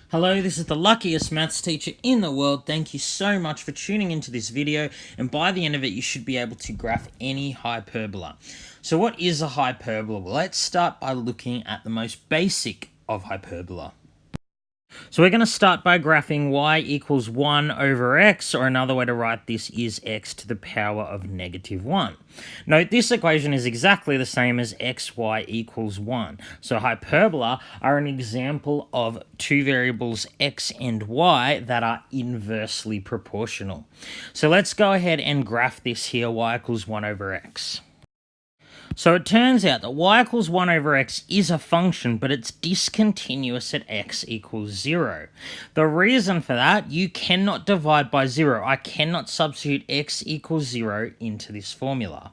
Hello, this is the luckiest maths teacher in the world. Thank you so much for tuning into this video, and by the end of it you should be able to graph any hyperbola. So what is a hyperbola? Well, let's start by looking at the most basic of hyperbola. So we're going to start by graphing y equals 1 over x, or another way to write this is x to the power of -1. Note this equation is exactly the same as xy equals 1. So hyperbola are an example of two variables x and y that are inversely proportional. So let's go ahead and graph this here, y equals 1 over x. So it turns out that y equals 1 over x is a function, but it's discontinuous at x equals 0. The reason for that, you cannot divide by 0. I cannot substitute x equals 0 into this formula.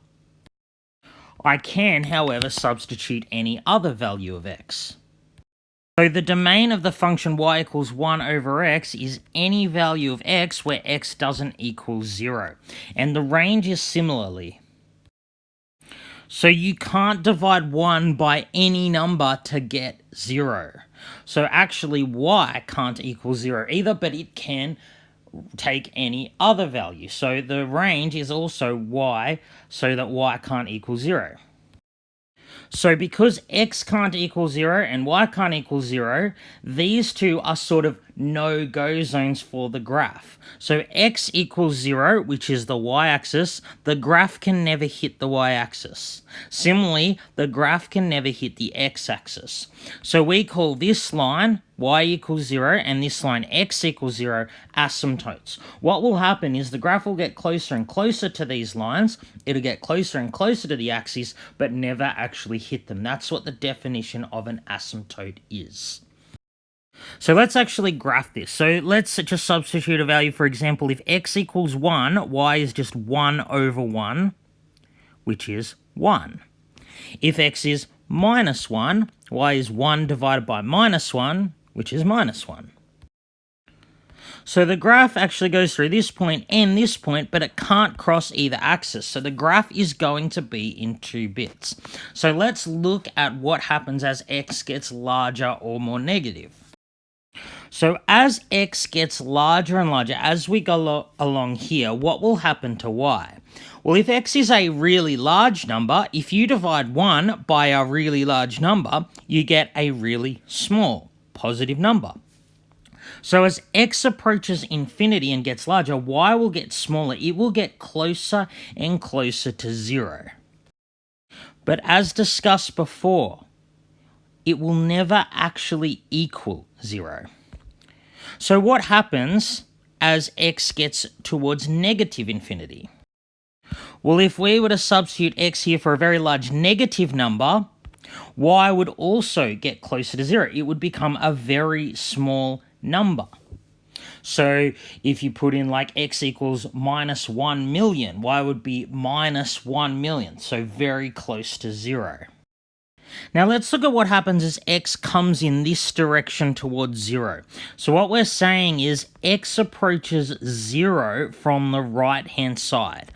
I can, however, substitute any other value of x. So the domain of the function y equals 1 over x is any value of x where x doesn't equal 0. And the range is similarly. So you can't divide 1 by any number to get 0. So actually y can't equal 0 either, but it can take any other value. So the range is also y, so that y can't equal 0. So because x can't equal 0 and y can't equal 0, these two are sort of no-go zones for the graph. So x equals 0, which is the y-axis, the graph can never hit the y-axis. Similarly, the graph can never hit the x-axis. So we call this line y equals 0 and this line x equals 0 asymptotes. What will happen is the graph will get closer and closer to these lines, it'll get closer and closer to the axis, but never actually hit them. That's what the definition of an asymptote is. So let's actually graph this. So let's just substitute a value. For example, if x equals 1, y is just 1 over 1, which is 1. If x is minus 1, y is 1 divided by -1, which is -1. So the graph actually goes through this point and this point, but it can't cross either axis. So the graph is going to be in 2 bits. So let's look at what happens as x gets larger or more negative. So as x gets larger and larger, as we go along here, what will happen to y? Well, if x is a really large number, if you divide 1 by a really large number, you get a really small positive number. So as x approaches infinity and gets larger, y will get smaller. It will get closer and closer to 0. But as discussed before, it will never actually equal 0. So what happens as x gets towards negative infinity? Well, if we were to substitute x here for a very large negative number, y would also get closer to 0. It would become a very small number. So if you put in like x equals -1 million, y would be -1 million, so very close to 0. Now let's look at what happens as x comes in this direction towards 0. So what we're saying is x approaches 0 from the right-hand side.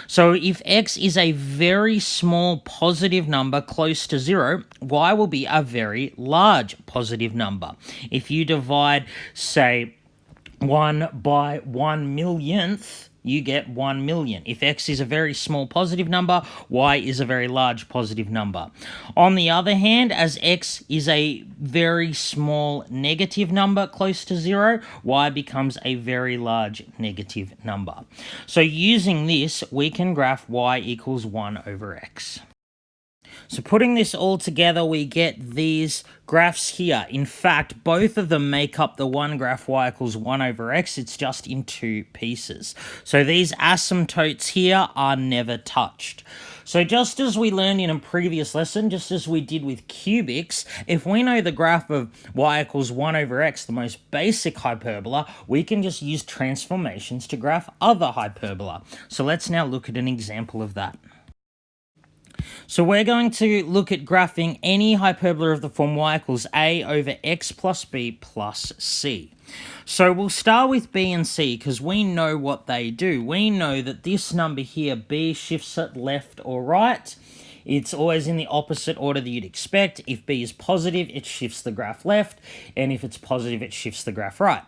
So if x is a very small positive number close to 0, y will be a very large positive number. If you divide, say, 1 by 1 millionth, you get 1 million. If x is a very small positive number, y is a very large positive number. On the other hand, as x is a very small negative number close to 0, y becomes a very large negative number. So using this, we can graph y equals 1 over x. So putting this all together, we get these graphs here. In fact, both of them make up the one graph y equals 1 over x. It's just in 2 pieces. So these asymptotes here are never touched. So just as we learned in a previous lesson, just as we did with cubics, if we know the graph of y equals 1 over x, the most basic hyperbola, we can just use transformations to graph other hyperbola. So let's now look at an example of that. So we're going to look at graphing any hyperbola of the form y equals a over x plus b plus c. So we'll start with b and c because we know what they do. We know that this number here, b, shifts it left or right. it's always in the opposite order that you'd expect. If B is positive, it shifts the graph left, and if it's positive, it shifts the graph right.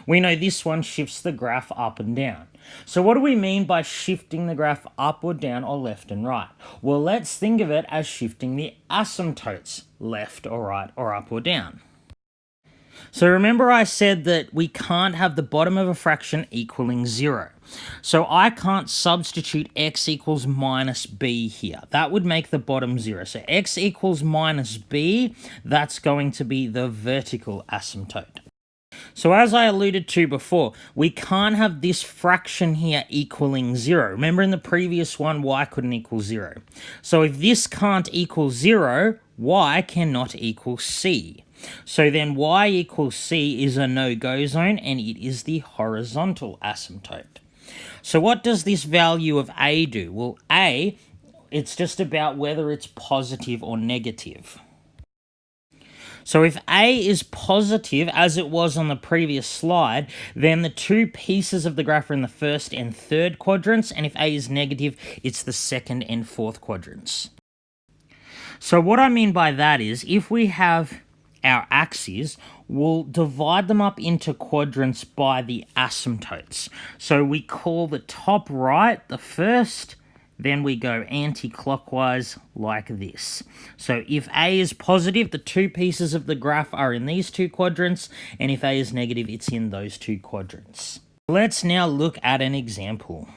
We know this one shifts the graph up and down. So what do we mean by shifting the graph up or down or left and right? Well, let's think of it as shifting the asymptotes left or right or up or down. So remember I said that we can't have the bottom of a fraction equaling 0. So I can't substitute x equals minus b here. That would make the bottom 0. So x equals minus b, that's going to be the vertical asymptote. So as I alluded to before, we can't have this fraction here equaling 0. Remember in the previous one, y couldn't equal 0. So if this can't equal 0, y cannot equal c. So then y equals c is a no-go zone, and it is the horizontal asymptote. So what does this value of a do? Well, a, it's just about whether it's positive or negative. So if A is positive, as it was on the previous slide, then the two pieces of the graph are in the first and third quadrants, and if A is negative, it's the second and fourth quadrants. So what I mean by that is, if we have our axes, we'll divide them up into quadrants by the asymptotes. So we call the top right the first, then we go anti-clockwise like this. So if A is positive, the two pieces of the graph are in these two quadrants, and if A is negative, it's in those two quadrants. Let's now look at an example.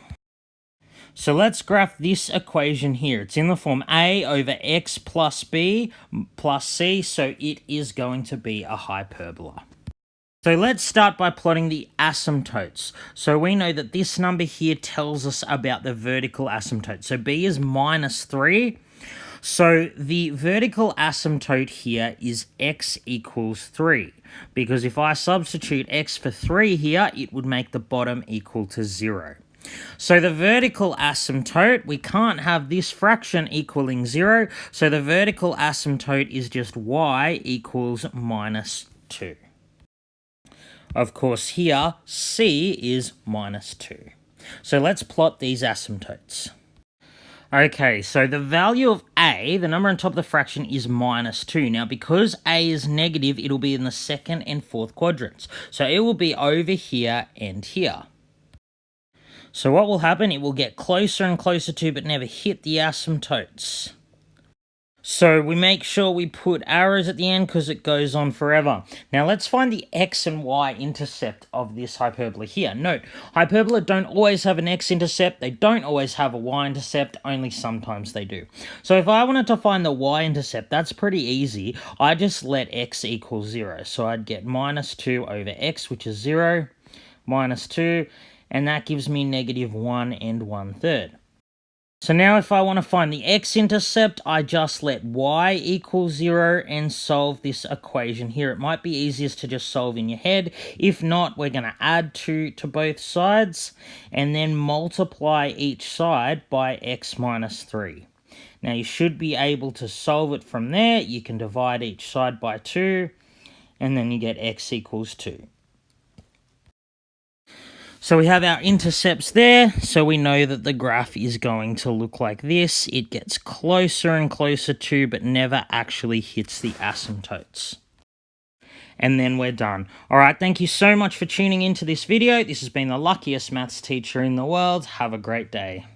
So let's graph this equation here. It's in the form A over x plus b plus c, so it is going to be a hyperbola. So let's start by plotting the asymptotes. So we know that this number here tells us about the vertical asymptote. So b is minus 3. So the vertical asymptote here is x equals 3. Because if I substitute x for 3 here, it would make the bottom equal to 0. So the vertical asymptote, we can't have this fraction equaling 0. So the vertical asymptote is just y equals minus 2. Of course, here, c is minus 2. So let's plot these asymptotes. Okay, so the value of a, the number on top of the fraction, is minus 2. Now, because a is negative, it'll be in the second and fourth quadrants. So it will be over here and here. So what will happen? It will get closer and closer to, but never hit the asymptotes. So we make sure we put arrows at the end because it goes on forever. Now let's find the x and y-intercept of this hyperbola here. Note, hyperbola don't always have an x-intercept, they don't always have a y-intercept, only sometimes they do. So if I wanted to find the y-intercept, that's pretty easy. I just let x equal 0. So I'd get minus 2 over x, which is 0, minus 2, and that gives me negative 1 and 1/3. So now if I want to find the x-intercept, I just let y equal 0 and solve this equation here. It might be easiest to just solve in your head. If not, we're going to add 2 to both sides and then multiply each side by x minus 3. Now you should be able to solve it from there. You can divide each side by 2 and then you get x equals 2. So we have our intercepts there, so we know that the graph is going to look like this. It gets closer and closer to, but never actually hits the asymptotes. And then we're done. Alright, thank you so much for tuning into this video. This has been the luckiest maths teacher in the world. Have a great day.